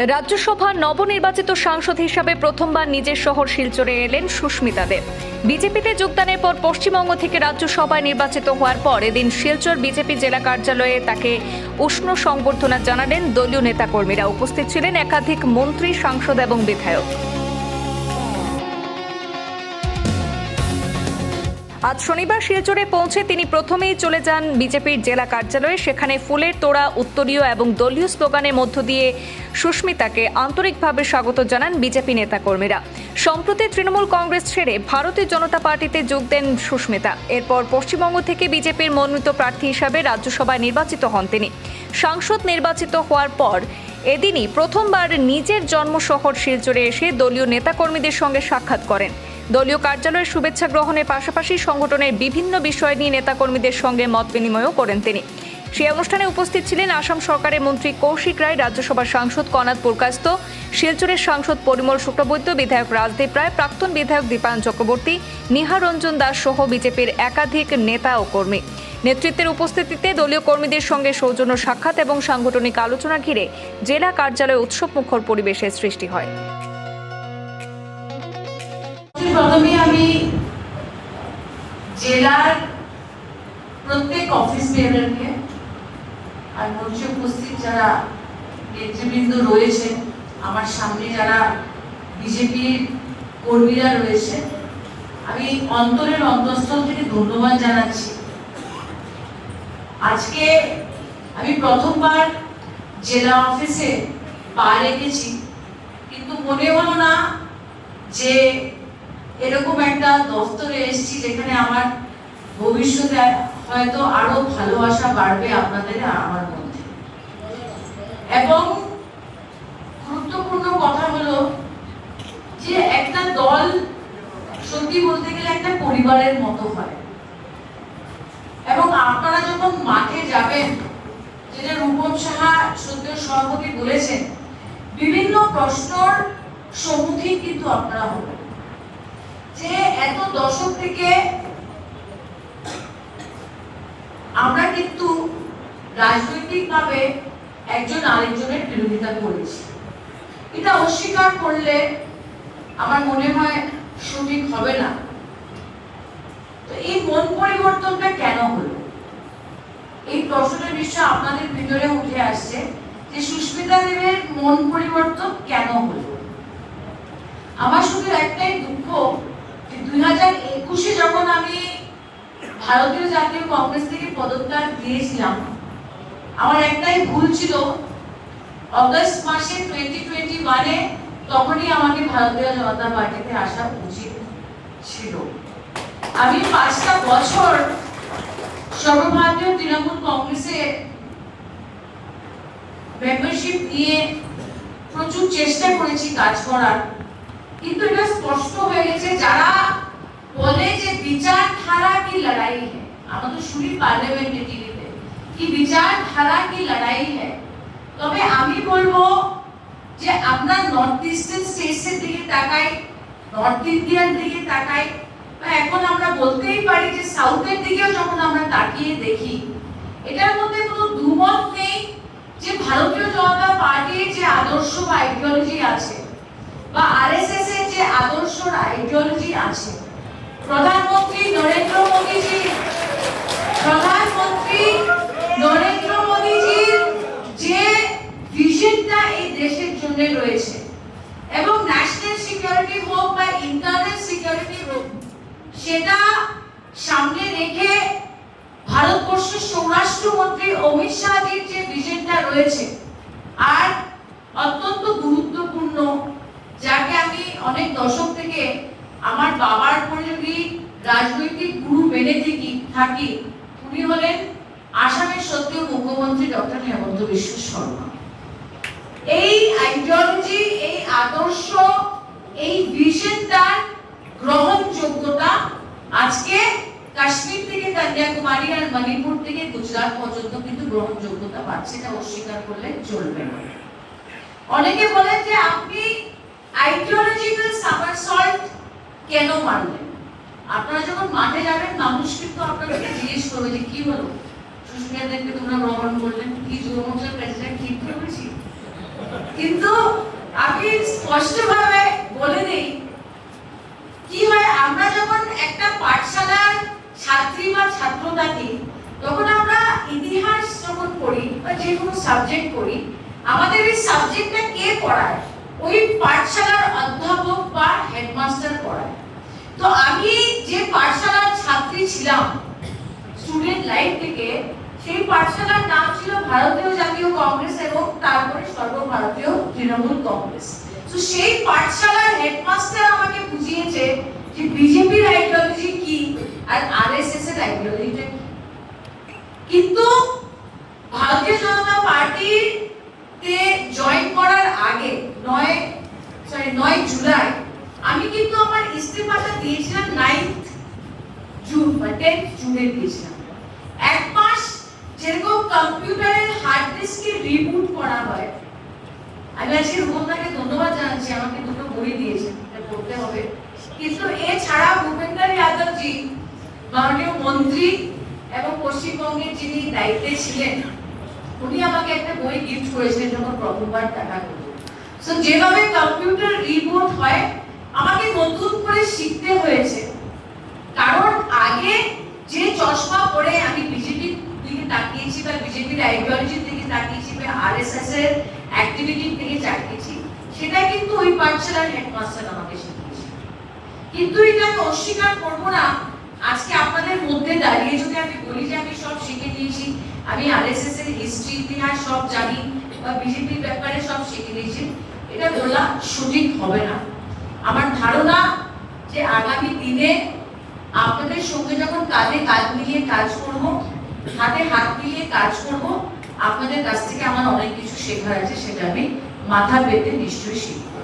রাজ্যসভার নবনির্বাচিত সাংসদ হিসাবে প্রথমবার নিজের শহর শিলচরে এলেন সুস্মিতা দেব। বিজেপিতে যোগদানের পর পশ্চিমবঙ্গ থেকে রাজ্যসভায় নির্বাচিত হওয়ার পর এদিন শিলচর বিজেপি জেলা কার্যালয়ে তাকে উষ্ণ সংবর্ধনা জানালেন দলীয় নেতাকর্মীরা। উপস্থিত ছিলেন একাধিক মন্ত্রী, সাংসদ এবং বিধায়ক। আজ শনিবার শিলচরে পৌঁছে তিনি প্রথমেই চলে যান বিজেপির জেলা কার্যালয়ে। সেখানে ফুলের তোড়া, উত্তরীয় এবং দলীয় স্লোগানের মধ্য দিয়ে সুস্মিতাকে আন্তরিকভাবে স্বাগত জানান বিজেপি নেতাকর্মীরা। সম্প্রতি তৃণমূল কংগ্রেস ছেড়ে ভারতীয় জনতা পার্টিতে যোগ দেন সুস্মিতা। এরপর পশ্চিমবঙ্গ থেকে বিজেপির মনোনীত প্রার্থী হিসাবে রাজ্যসভায় নির্বাচিত হন তিনি। সাংসদ নির্বাচিত হওয়ার পর এদিনই প্রথমবার নিজের জন্মশহর শিলচরে এসে দলীয় নেতাকর্মীদের সঙ্গে সাক্ষাৎ করেন। দলীয় কার্যালয়ের শুভেচ্ছা গ্রহণের পাশাপাশি সংগঠনের বিভিন্ন বিষয় নিয়ে নেতাকর্মীদের সঙ্গে মত বিনিময়ও করেন তিনি। সেই অনুষ্ঠানে উপস্থিত ছিলেন আসাম সরকারের মন্ত্রী কৌশিক রায়, রাজ্যসভার সাংসদ কনাদ পুরকায়স্থ, শিলচরের সাংসদ পরিমল শুক্লবৈদ্য, বিধায়ক রাজদীপ রায়, প্রাক্তন বিধায়ক দীপায়ন চক্রবর্তী, নিহার রঞ্জন দাস সহ বিজেপির একাধিক নেতা ও কর্মী। নেতৃত্বের উপস্থিতিতে দলীয় কর্মীদের সঙ্গে সৌজন্য সাক্ষাৎ এবং সাংগঠনিক আলোচনা ঘিরে জেলা কার্যালয়ে উৎসবমুখর পরিবেশের সৃষ্টি হয়। প্রথমে আমি জেলার প্রত্যেক অফিস বেয়ারকে আর মঞ্চে উপস্থিত যারা নেতৃবৃন্দ রয়েছে, আমার সামনে যারা বিজেপির কর্মীরা রয়েছে, আমি অন্তরের অন্তঃস্থল থেকে ধন্যবাদ জানাচ্ছি। আজকে আমি প্রথমবার জেলা অফিসে পা রেখেছি, কিন্তু মনে হলো না যে এরকম একটা দফতরে এসেছি যেখানে আমার ভবিষ্যতে হয়তো আরো ভালোবাসা বাড়বে আপনাদের আর আমার মধ্যে। এবং গুরুত্বপূর্ণ কথা হলো যে একটা দল সত্যি বলতে গেলে একটা পরিবারের মতো হয়, এবং আপনারা যখন মাঠে যাবেন, যেটা রূপম সাহা সদ্য সভাপতি বলেছেন, বিভিন্ন প্রশ্নের সম্মুখীন কিন্তু আপনারা হবেন যে এত দশক থেকে আমরা কিন্তু রাজনৈতিকভাবে একজন আরেকজনের বিরোধিতা করেছি। এটা অস্বীকার করলে আমার মনে হয় সঠিক হবে না। তো এই মন পরিবর্তনটা কেন হলো, এই প্রশ্নটা নিশ্চয় আপনাদের ভিতরে উঠে আসছে যে সুস্মিতা দেবের মন পরিবর্তন কেন হলো। আমার শুধু একটাই দুঃখ, 2021-এ যখন আমি ভারতীয় জাতীয় কংগ্রেস থেকে পদত্যাগ দিয়েছিলাম, আমার একটাই ভুল ছিল, অগস্ট মাসে 2021-এ তখনই আমাকে ভারতীয় জনতা পার্টিতে আসা উচিত ছিল। আমি 5টা বছর সর্বভারতীয় তৃণমূল কংগ্রেসে মেম্বারশিপ নিয়ে প্রচুর চেষ্টা করেছি কাজ করার, কিন্তু এটা স্পষ্ট হয়ে গেছে যারা বলে যে বিচারধারা কি লড়াই है, আমরা তো শুনি পার্লামেন্টে টিভিতে কি বিচারধারা কি লড়াই है, তবে আমি বলবো যে আমরা নর্থ ইস্টার্ন স্টেটসের দিকে তাকাই, নর্থ ইন্ডিয়ার দিকে তাকাই, বা এখন আমরা বলতেই পারি যে সাউথের দিকেও যখন আমরা তাকিয়ে দেখি, এটার মধ্যে কোনো দুমত নেই যে ভারতীয় জনতা পার্টির যে আদর্শ বা আইডিওলজি আছে, বা আরএসএস এর যে আদর্শ আইডিওলজি আছে, প্রধানমন্ত্রী নরেন্দ্র মোদীজির যে ভিশনটা এই দেশের জন্য রয়েছে, এবং ন্যাশনাল সিকিউরিটি হোক বা ইন্টারনাল সিকিউরিটি হোক, সেটা সামনে রেখে ভারতবর্ষের স্বরাষ্ট্রমন্ত্রী অমিত শাহজির যে ভিশনটা রয়েছে, আর অত্যন্ত গুরুত্বপূর্ণ, যাকে আমি অনেক দশক থেকে আমার বাবার পরিযোগী রাজনৈতিক গুরু মেনে থাকি, উনি হলেন আসামের সদ্য মুখ্যমন্ত্রী ডক্টর হেমন্ত বিশ্ব শর্মা। এই আইডিওলজি, এই আদর্শ, এই ভিশনটার গ্রহণযোগ্যতা আজকে কাশ্মীর থেকে কন্যাকুমারী আর মণিপুর থেকে গুজরাট পর্যন্ত কিন্তু গ্রহণযোগ্যতা পাচ্ছে, এটা অস্বীকার করলে চলবে না। অনেকে বলেন যে আপনি আইডিওলজিক্যাল সামারসল্ট কেন মারলেন। আপনারা যখন মাঠে যাবেন, মানুষ কিন্তু আপনাদেরকে জিজ্ঞেস করবে যে কি হলো, সুস্মিতা দেবকে তোমরা গ্রহণ করলেন, কি যুব মোর্চার প্রেসিডেন্ট ঠিক করেছি, কিন্তু আমি স্পষ্টভাবে বলে দিই, কি হয় আমরা যখন একটা পাঠশালার ছাত্রী বা ছাত্র থাকি, তখন আমরা ইতিহাস যখন পড়ি বা যে কোনো সাবজেক্ট পড়ি, আমাদের এই সাবজেক্টটা কে পড়ায়? ওই পাঠশালার অধ্যাপক বা হেডমাস্টার পড়ায়। তো আমি যে পাঠশালার ছাত্রী ছিলাম স্টুডেন্ট লাইফ থেকে, সেই পাঠশালার নাম ছিল ভারতীয় জাতীয় কংগ্রেস এবং তারপরে সর্বভারতীয় তৃণমূল কংগ্রেস। তো সেই পাঠশালার হেডমাস্টার আমাকে বুঝিয়েছে যে বিজেপির আইডিওলজি কি আর আরএসএস এর আইডিওলজিটা কি। কিন্তু ভারতীয় জনতা পার্টিতে জয়েন করার আগে 9 জুলাই আমি কিন্তু আমার ইস্তেফাটা দিয়েছিলাম 9th জুন বা 10th জুনে দিয়েছিলাম। এক মাস যেরকম কম্পিউটারের হার্ড ডিস্কে রিবুট করা হয়, আমি আজকে রূপমদাকে ধন্যবাদ জানাচ্ছি, আমাকে দুটো বই দিয়েছেন, এটা পড়তে হবে। কিন্তু এছাড়া ভূপেন্দ্র যাদবজি মাননীয় মন্ত্রী এবং পশ্চিমবঙ্গের যিনি দায়িত্বে ছিলেন, উনি আমাকে একটা বই গিফট করেছিলেন যখন প্রথমবার দেখা করব। সো যেভাবে কম্পিউটার রিবুট হয় আমাকে নতুন করে শিখতে হয়েছে, কারণ আগে যে চশমা পরে আমি বিজেপির দিকে তাকিয়েছি বা বিজেপির আইডিওলজির দিকে তাকিয়েছি বা আরএসএস এর অ্যাক্টিভিটির দিকে তাকিয়েছি, সেটা কিন্তু ওই পাঠশালার হেডমাস্টার আমাকে শিখিয়েছে। কিন্তু এটা আমি অস্বীকার করবো না, আজকে আপনাদের মধ্যে দাঁড়িয়ে যদি আমি বলি যে আমি সব শিখে নিয়েছি, আমি আরএসএস এর হিস্ট্রি ইতিহাস সব জানি বা বিজেপির ব্যাপারে সব শিখে নিয়েছি, এটা বলা সঠিক হবে না। আমার ধারণা যে আগামী দিনে আপনাদের সঙ্গে যখন কাঁধে কাঁধ মিলিয়ে কাজ করব, হাতে হাত মিলিয়ে কাজ করব, আপনাদের কাছ থেকে আমার অনেক কিছু শেখার আছে, সেটা আমি মাথা পেতে নিশ্চয়ই শিখব।